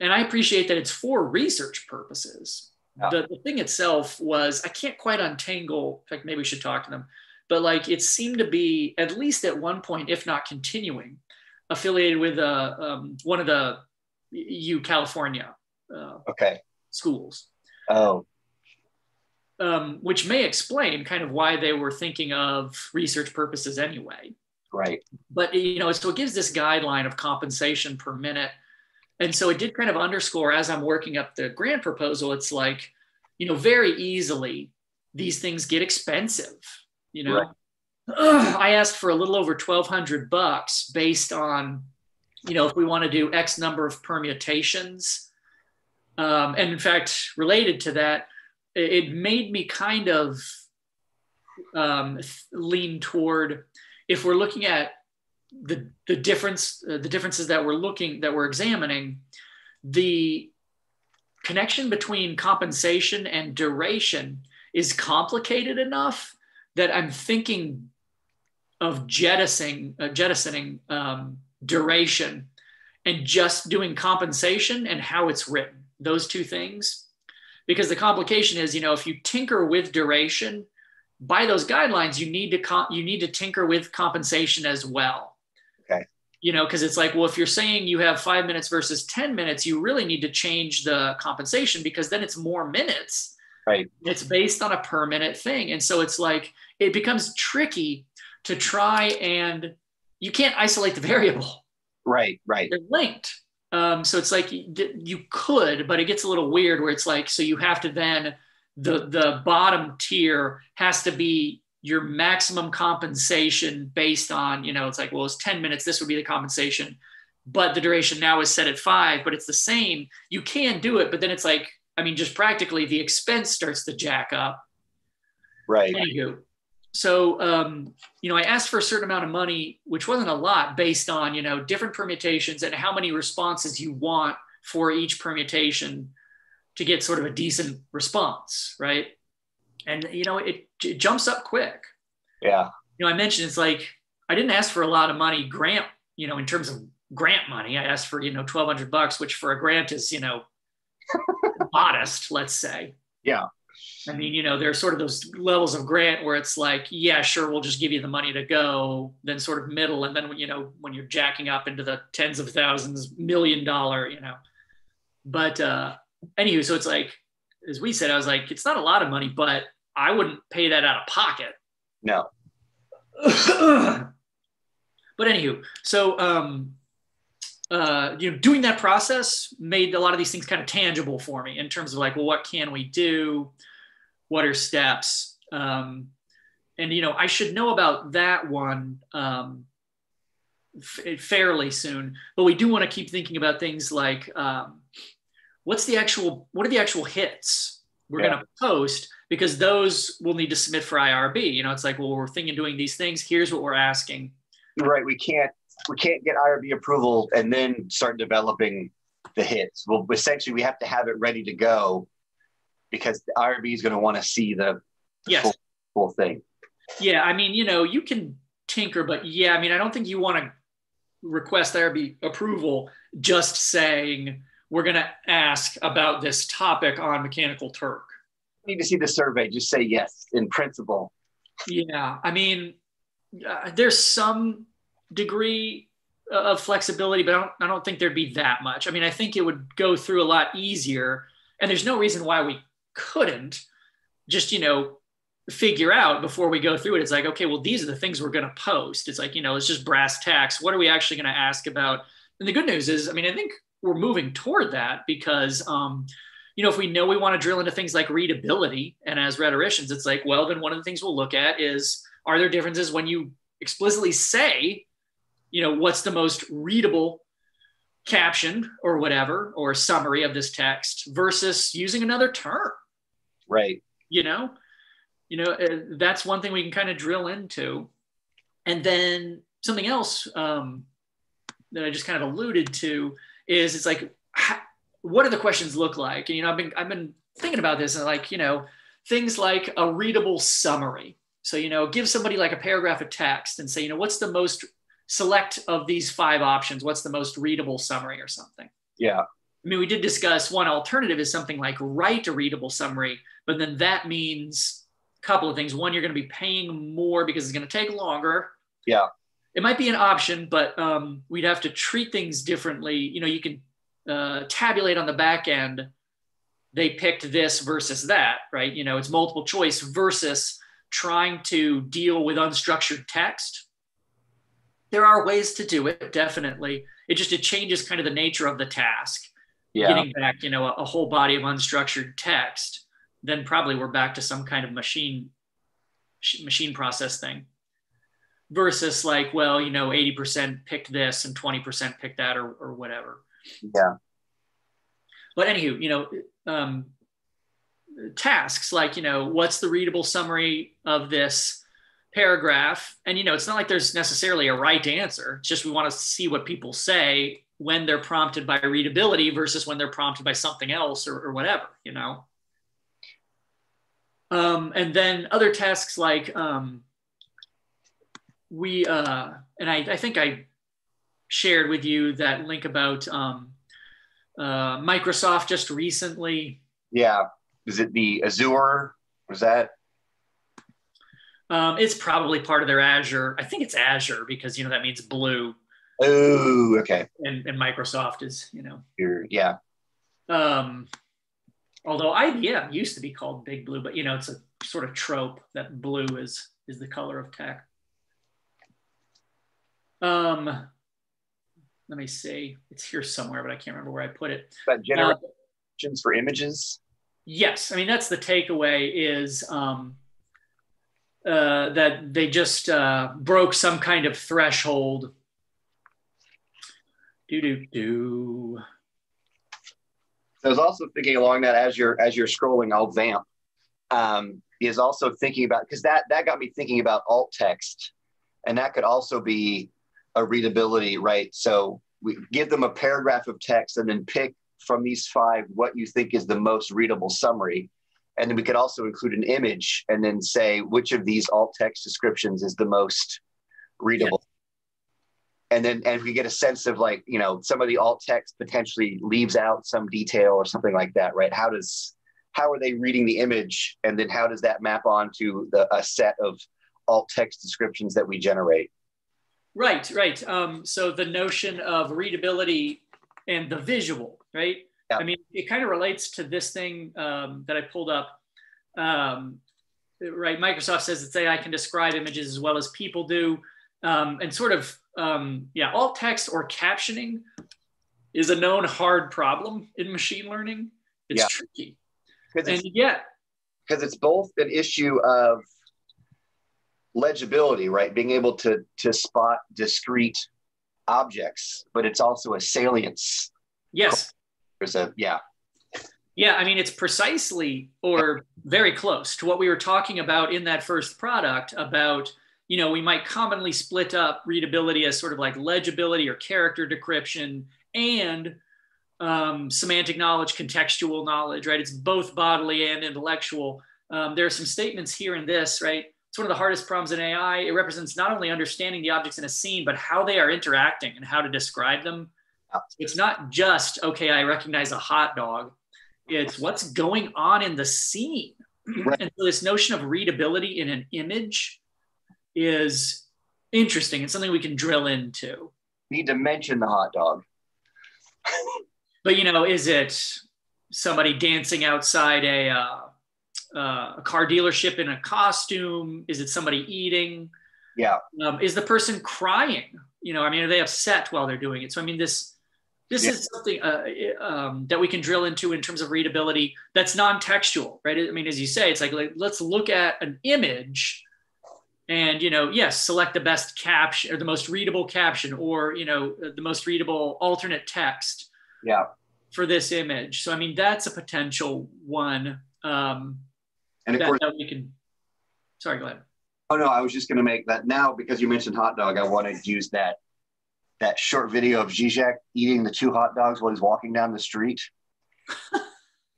and I appreciate that it's for research purposes. Yeah. The thing itself was, I can't quite untangle, in fact, maybe we should talk to them, but like it seemed to be, at least at one point, if not continuing, affiliated with one of the California schools. Oh. Which may explain kind of why they were thinking of research purposes anyway. Right. But, you know, so it gives this guideline of compensation per minute. And so it did kind of underscore, as I'm working up the grant proposal, it's like, you know, very easily these things get expensive. You know, right. I asked for a little over $1,200 based on, you know, if we want to do X number of permutations. And in fact, related to that, it made me kind of lean toward, if we're looking at the differences that we're examining, the connection between compensation and duration is complicated enough that I'm thinking of jettisoning duration and just doing compensation and how it's written, those two things. Because the complication is, you know, if you tinker with duration, by those guidelines, you need to tinker with compensation as well. Okay. You know, because it's like, well, if you're saying you have 5 minutes versus 10 minutes, you really need to change the compensation because then it's more minutes. Right. It's based on a per minute thing. And so it's like, it becomes tricky to try, and you can't isolate the variable. Right. Right. They're linked. So it's like you could, but it gets a little weird where it's like, so you have to then, the bottom tier has to be your maximum compensation based on, it's like, well, it's 10 minutes, this would be the compensation, but the duration now is set at 5, but it's the same. You can do it, but then it's like, I mean, just practically the expense starts to jack up. Right. Anywho, so I asked for a certain amount of money, which wasn't a lot, based on different permutations and how many responses you want for each permutation to get sort of a decent response, right? And it jumps up quick. Yeah. I mentioned it's like I didn't ask for a lot of money grant, in terms of grant money. I asked for $1,200, which for a grant is modest, let's say. Yeah. I mean, there's sort of those levels of grant where it's like, yeah, sure, we'll just give you the money to go, then sort of middle, and then when you're jacking up into the tens of thousands, $1 million, But anywho, so it's like, as we said, I was like, it's not a lot of money, but I wouldn't pay that out of pocket. No. But anywho, so doing that process made a lot of these things kind of tangible for me in terms of like, well, what can we do? What are steps? And I should know about that one fairly soon, but we do want to keep thinking about things like what are the actual hits we're going to post, because those will need to submit for IRB. It's like, well, we're thinking doing these things. Here's what we're asking. Right. We can't get IRB approval and then start developing the hits. Well, essentially, we have to have it ready to go because the IRB is going to want to see the full thing. Yeah. I mean, you can tinker, but yeah, I mean, I don't think you want to request IRB approval just saying we're going to ask about this topic on Mechanical Turk. You need to see the survey. Just say yes in principle. Yeah. I mean, there's some degree of flexibility, but I don't think there'd be that much. I mean, I think it would go through a lot easier, and there's no reason why we couldn't just, figure out before we go through it. It's like, okay, well, these are the things we're going to post. It's like, it's just brass tacks. What are we actually going to ask about? And the good news is, I mean, I think we're moving toward that because, if we know we want to drill into things like readability, and as rhetoricians, it's like, well, then one of the things we'll look at is, are there differences when you explicitly say, what's the most readable caption or whatever, or summary of this text versus using another term. Right. That's one thing we can kind of drill into. And then something else that I just kind of alluded to is, it's like, what do the questions look like? And, I've been thinking about this, and like, things like a readable summary. So, give somebody like a paragraph of text and say, what's the most, select of these 5 options, what's the most readable summary or something. Yeah. I mean, we did discuss one alternative is something like write a readable summary, but then that means a couple of things. One, you're going to be paying more because it's going to take longer. Yeah. It might be an option, but we'd have to treat things differently. You can tabulate on the back end. They picked this versus that, right? It's multiple choice versus trying to deal with unstructured text. There are ways to do it, definitely. It changes kind of the nature of the task. Yeah. Getting back, a whole body of unstructured text, then probably we're back to some kind of machine process thing. Versus like, well, 80% picked this and 20% picked that or whatever. Yeah. But anywho, tasks like, what's the readable summary of this paragraph? And, it's not like there's necessarily a right answer. It's just we want to see what people say when they're prompted by readability versus when they're prompted by something else or whatever, And then other tasks like and I think I shared with you that link about Microsoft just recently. Yeah. Is it the Azure? Was that? It's probably part of their Azure. I think it's Azure because, that means blue. Oh, okay. And Microsoft is, Yeah. Although Although IBM used to be called Big Blue, but it's a sort of trope that blue is the color of tech. Let me see. It's here somewhere, but I can't remember where I put it. But generations for images. Yes, I mean that's the takeaway is that they just broke some kind of threshold. I was also thinking along that as you're scrolling, I'll vamp. Is also thinking about, because that got me thinking about alt text, and that could also be a readability, right? So we give them a paragraph of text and then pick from these 5 what you think is the most readable summary. And then we could also include an image and then say which of these alt text descriptions is the most readable. Yeah. And we get a sense of like, some of the alt text potentially leaves out some detail or something like that, right? How are they reading the image? And then how does that map onto a set of alt text descriptions that we generate? Right. So the notion of readability and the visual, right? Yeah. I mean, it kind of relates to this thing that I pulled up. Right. Microsoft says its AI can describe images as well as people do. And sort of, alt text or captioning is a known hard problem in machine learning. It's tricky. Because it's both an issue of legibility, right? Being able to spot discrete objects, but it's also a salience. Yes. Yeah, I mean, it's precisely or very close to what we were talking about in that first product about, we might commonly split up readability as sort of like legibility or character decryption and semantic knowledge, contextual knowledge, right? It's both bodily and intellectual. There are some statements here in this, right? It's one of the hardest problems in AI. It represents not only understanding the objects in a scene, but how they are interacting and how to describe them. So it's not just, okay, I recognize a hot dog. It's what's going on in the scene. Right. And so this notion of readability in an image is interesting. It's something we can drill into. Need to mention the hot dog. But, is it somebody dancing outside a car dealership in a costume? Is it somebody eating? Yeah. Is the person crying? Are they upset while they're doing it? So, I mean, this is something that we can drill into in terms of readability that's non-textual, right? I mean, as you say, it's like let's look at an image and, select the best caption or the most readable caption or, the most readable alternate text for this image. So, I mean, that's a potential one. And of course, that we can. Sorry, go ahead. Oh no, I was just going to make that now because you mentioned hot dog. I want to use that short video of Zizek eating the 2 hot dogs while he's walking down the street.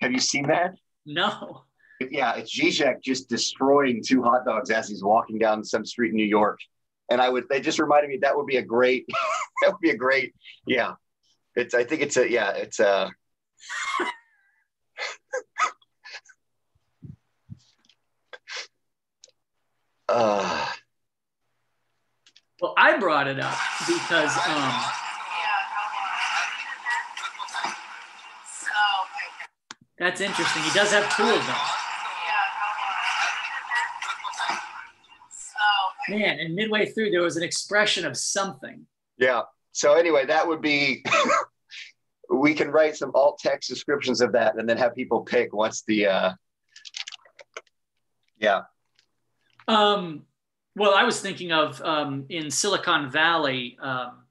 Have you seen that? No. Yeah, it's Zizek just destroying 2 hot dogs as he's walking down some street in New York. And they just reminded me that would be a great. Yeah. I think it's a. Well, I brought it up because that's interesting. He does have 2 of them. Man, and midway through there was an expression of something. Yeah. So anyway, that would be. We can write some alt text descriptions of that, and then have people pick what's the. Yeah. Well, I was thinking of in Silicon Valley,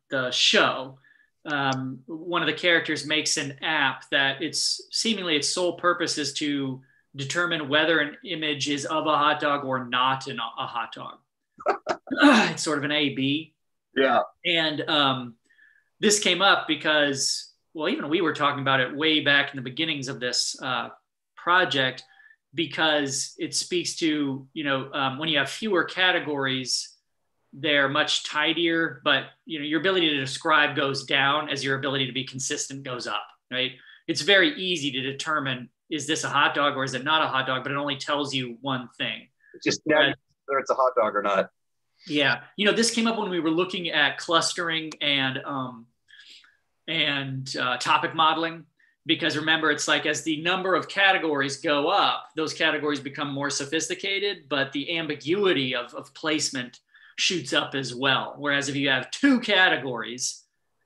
the show, one of the characters makes an app that seemingly its sole purpose is to determine whether an image is of a hot dog or not a hot dog. It's sort of an A/B. Yeah. And this came up because, well, even we were talking about it way back in the beginnings of this project, because it speaks to, when you have fewer categories, they're much tidier, but, your ability to describe goes down as your ability to be consistent goes up, right? It's very easy to determine, is this a hot dog or is it not a hot dog? But it only tells you one thing. Just whether it's a hot dog or not. Yeah. This came up when we were looking at clustering and topic modeling. because remember, it's like as the number of categories go up, those categories become more sophisticated, but the ambiguity of placement shoots up as well. Whereas if you have two categories,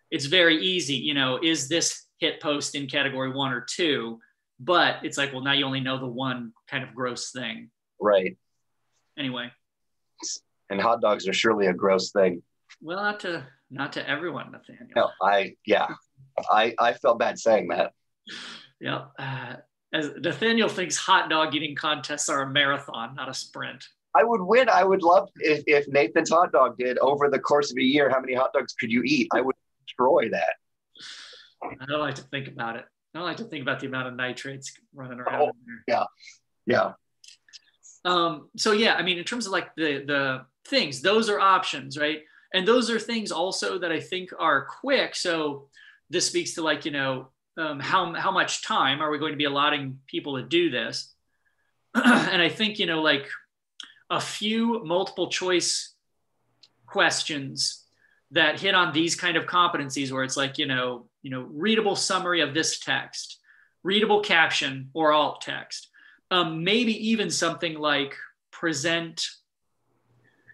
it's very easy, you know, is this hit post in category 1 or 2? But it's like, well, now you only know the one kind of gross thing. Right. Anyway. And hot dogs are surely a gross thing. Well, not to everyone, Nathaniel. No, I felt bad saying that. Yeah. As Nathaniel thinks hot dog eating contests are a marathon, not a sprint. I would win. I would love if Nathan's hot dog did over the course of a year, how many hot dogs could you eat? I would destroy that. I don't like to think about it. I don't like to think about the amount of nitrates running around. Yeah. Yeah. So yeah, I mean, in terms of like the things, those are options, right? And those are things also that I think are quick. So this speaks to like, you know, how much time are we going to be allotting people to do this? And I think, you know, like a few multiple choice questions that hit on these kind of competencies where it's like, you know, readable summary of this text, readable caption or alt text, maybe even something like present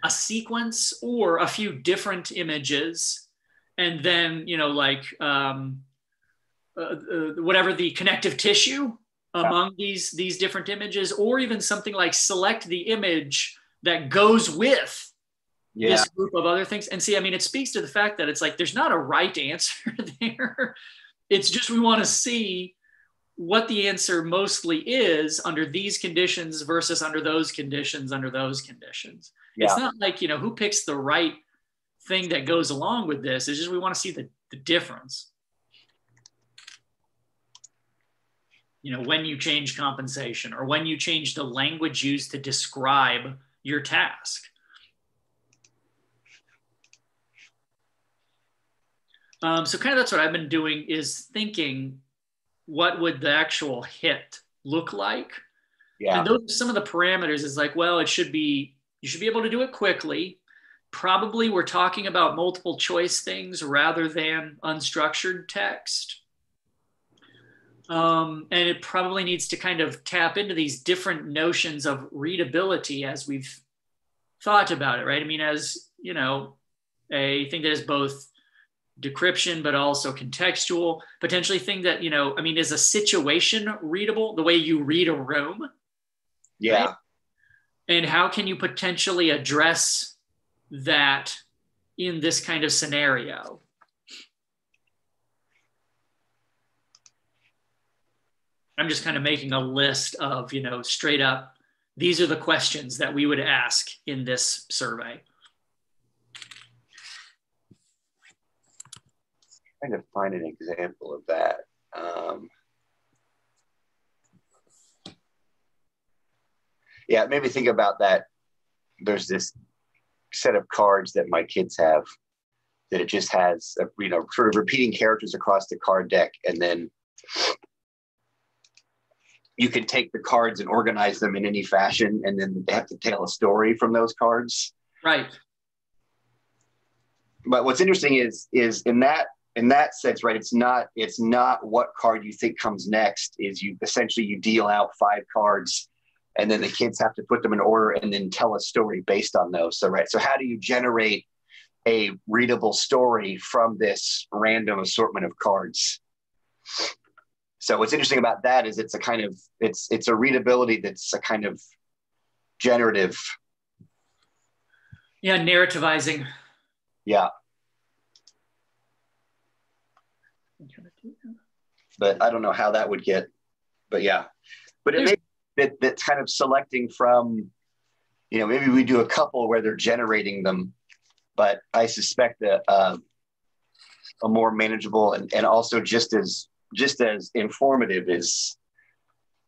a sequence or a few different images, and then, you know, like whatever the connective tissue among these different images, or even something like select the image that goes with this group of other things. And see, I mean, it speaks to the fact that it's like, there's not a right answer there. It's just, we want to see what the answer mostly is under these conditions versus under those conditions, under those conditions. Yeah. It's not like, you know, who picks the right thing that goes along with this. It's just, we want to see the difference. You know, when you change compensation or when you change the language used to describe your task. So kind of that's what I've been doing, is thinking, what would the actual hit look like? Yeah. And those are some of the parameters. Is like, well, you should be able to do it quickly. Probably we're talking about multiple choice things rather than unstructured text. And it probably needs to kind of tap into these different notions of readability as we've thought about it, right? I mean, as, you know, a thing that is both decryption, but also contextual, potentially thing that, you know, I mean, is a situation readable the way you read a room? Yeah. Right? And how can you potentially address that in this kind of scenario? I'm just kind of making a list of, you know, straight up, these are the questions that we would ask in this survey. Trying to find an example of that. Yeah, maybe think about that. There's this set of cards that my kids have that it just has, you know, sort of repeating characters across the card deck, and then you can take the cards and organize them in any fashion, and then they have to tell a story from those cards. Right. But what's interesting is in that sense, right, it's not what card you think comes next. Is you essentially deal out 5 cards, and then the kids have to put them in order and then tell a story based on those. So, right. So how do you generate a readable story from this random assortment of cards? So what's interesting about that is it's a kind of, it's a readability that's a kind of generative. Yeah, narrativizing. Yeah. But I don't know how that would get, but yeah. But it may, that's kind of selecting from, you know, maybe we do a couple where they're generating them, but I suspect that a more manageable and also just as informative is,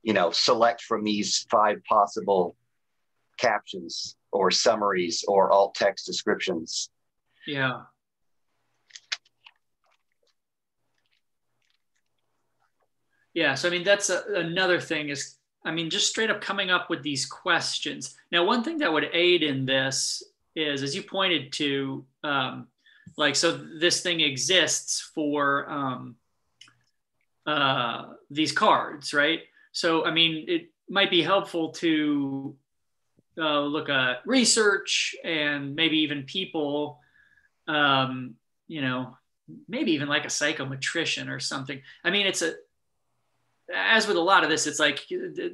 you know, select from these 5 possible captions or summaries or alt text descriptions. Yeah. Yeah, so I mean, that's another thing is, I mean, just straight up coming up with these questions. Now, one thing that would aid in this is, as you pointed to, like, so this thing exists for these cards, right? So, I mean, it might be helpful to look at research and maybe even people, you know, maybe even like a psychometrician or something. I mean, as with a lot of this, it's like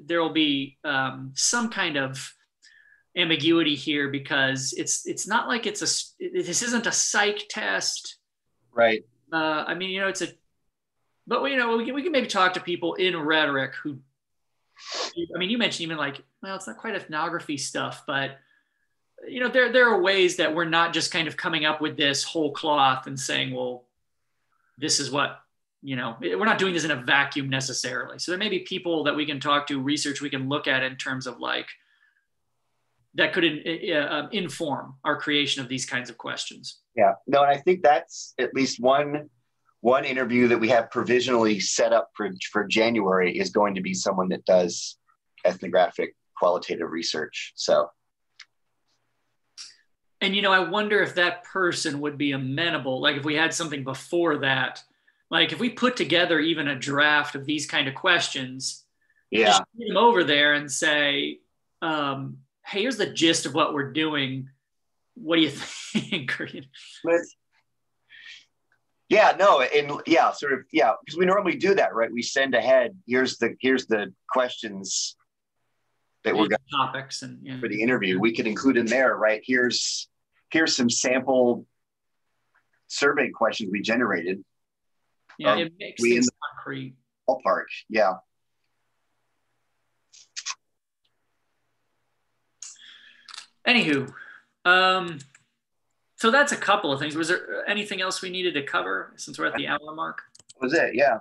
there will be some kind of ambiguity here because it's not like this isn't a psych test, Right. I mean, but we can maybe talk to people in rhetoric who, I mean, you mentioned even like, well, it's not quite ethnography stuff, but there are ways that we're not just kind of coming up with this whole cloth and saying, well, this is what, we're not doing this in a vacuum necessarily. So there may be people that we can talk to, research we can look at in terms of like, that could inform our creation of these kinds of questions. Yeah, no, and I think that's at least one interview that we have provisionally set up for January is going to be someone that does ethnographic qualitative research. So, and I wonder if that person would be amenable, like if we had something before that, like if we put together even a draft of these kind of questions, just get them over there and say, hey, here's the gist of what we're doing. What do you think? Yeah, no, and yeah, sort of, yeah, because we normally do that, right? We send ahead. Here's the questions that we're going topics and for the interview. We could include in there, right? Here's some sample survey questions we generated. Yeah, it makes things concrete. Ballpark, yeah. Anywho, so that's a couple of things. Was there anything else we needed to cover since we're at the hour mark? That was it, yeah.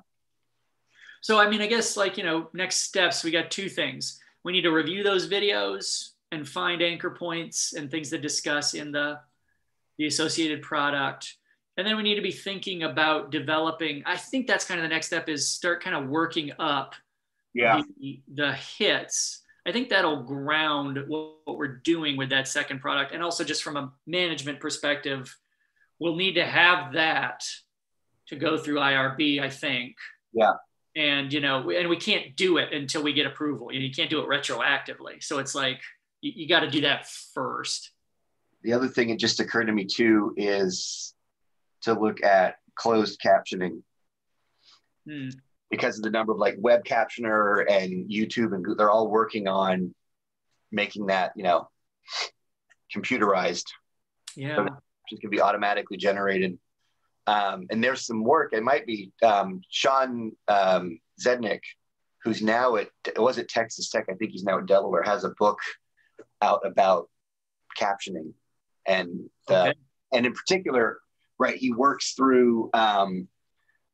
So, I mean, I guess like, next steps, we got two things. We need to review those videos and find anchor points and things to discuss in the associated product. And then we need to be thinking about developing, I think that's kind of the next step, is start kind of working up the hits. I think that'll ground what we're doing with that second product. And also just from a management perspective, we'll need to have that to go through IRB, I think. Yeah. And, and we can't do it until we get approval. You can't do it retroactively. So it's like, you got to do that first. The other thing that just occurred to me too is to look at closed captioning. Because of the number of like web captioner and YouTube and Google, they're all working on making that, computerized. Yeah. So it can be automatically generated. And there's some work. It might be Sean Zednick, who's now at Texas Tech. I think he's now at Delaware, has a book out about captioning. And in particular, right, he works through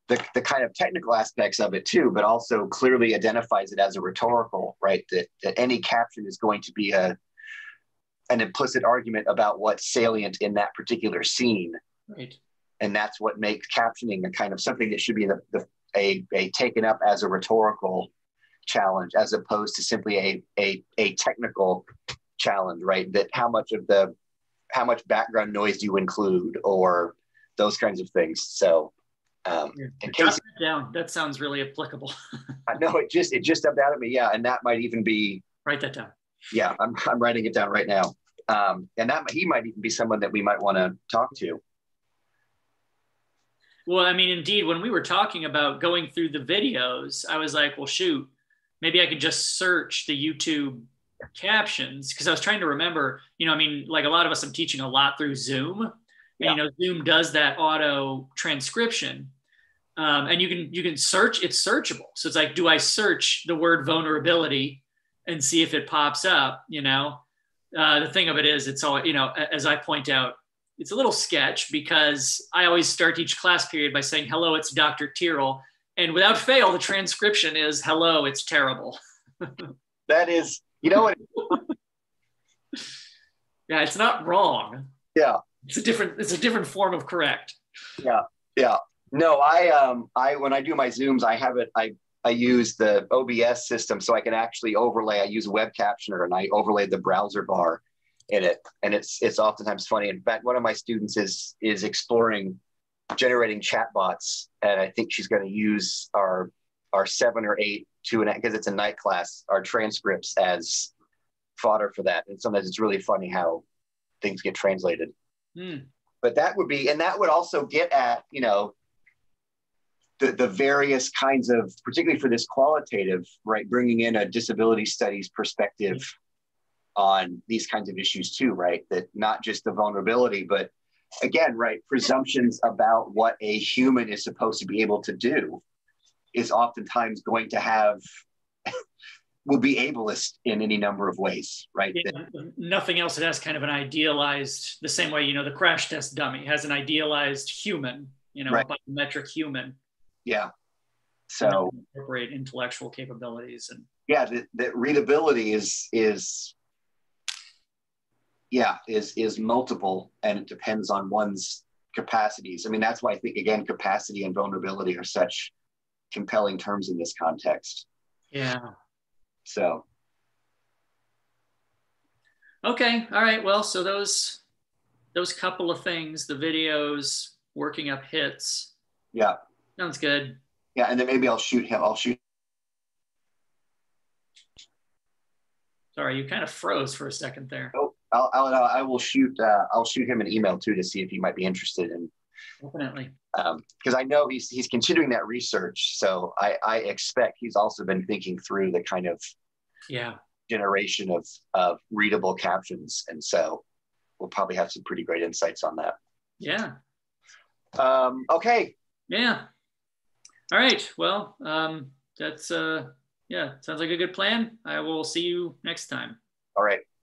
the kind of technical aspects of it too, but also clearly identifies it as a rhetorical, right? That any caption is going to be an implicit argument about what's salient in that particular scene. Right. And that's what makes captioning a kind of something that should be a taken up as a rhetorical challenge, as opposed to simply a technical challenge, right? That how much background noise do you include, or those kinds of things. So in case down, that sounds really applicable. I know it just jumped out at me. Yeah. And that might even be, write that down. Yeah. I'm writing it down right now. And he might even be someone that we might want to talk to. Well, I mean, indeed, when we were talking about going through the videos, I was like, well, shoot, maybe I could just search the YouTube captions, because I was trying to remember, I mean, like a lot of us, I'm teaching a lot through Zoom. And, Zoom does that auto transcription. And you can search, it's searchable. So it's like, do I search the word vulnerability and see if it pops up? The thing of it is, it's all, as I point out, it's a little sketch, because I always start each class period by saying, hello, it's Dr. Tyrrell. And without fail, the transcription is, hello, it's terrible. That is, what? Yeah, it's not wrong. Yeah. It's a different form of correct. Yeah. Yeah. No, I when I do my Zooms, I use the OBS system, so I can actually overlay. I use a web captioner, and I overlay the browser bar in it, and it's oftentimes funny. In fact, one of my students is exploring generating chatbots, and I think she's going to use our our 7 or 8, 2.5, because it's a night class, our transcripts as fodder for that. And sometimes it's really funny how things get translated. But that would be, and that would also get at, you know, the various kinds of, particularly for this qualitative, right, bringing in a disability studies perspective on these kinds of issues too, right? That not just the vulnerability, but again, right, presumptions about what a human is supposed to be able to do is oftentimes going to have, will be ableist in any number of ways, right? Yeah, nothing else. It has kind of an idealized, the same way, you know, the crash test dummy has an idealized human, you know, Right. a biometric human. Yeah. So incorporate intellectual capabilities and yeah, that readability is multiple, and it depends on one's capacities. I mean, that's why I think, again, capacity and vulnerability are such compelling terms in this context. Yeah. So. Okay. All right. Well, so those couple of things, the videos, working up hits. Yeah. Sounds good. Yeah. And then maybe I'll shoot him. Sorry, you kind of froze for a second there. Oh, I will shoot. I'll shoot him an email too to see if he might be interested in. Definitely. Because I know he's continuing that research, so I expect he's also been thinking through the kind of generation of readable captions, and so we'll probably have some pretty great insights on that. Yeah. Okay. Yeah. All right. Well, that's sounds like a good plan. I will see you next time. All right.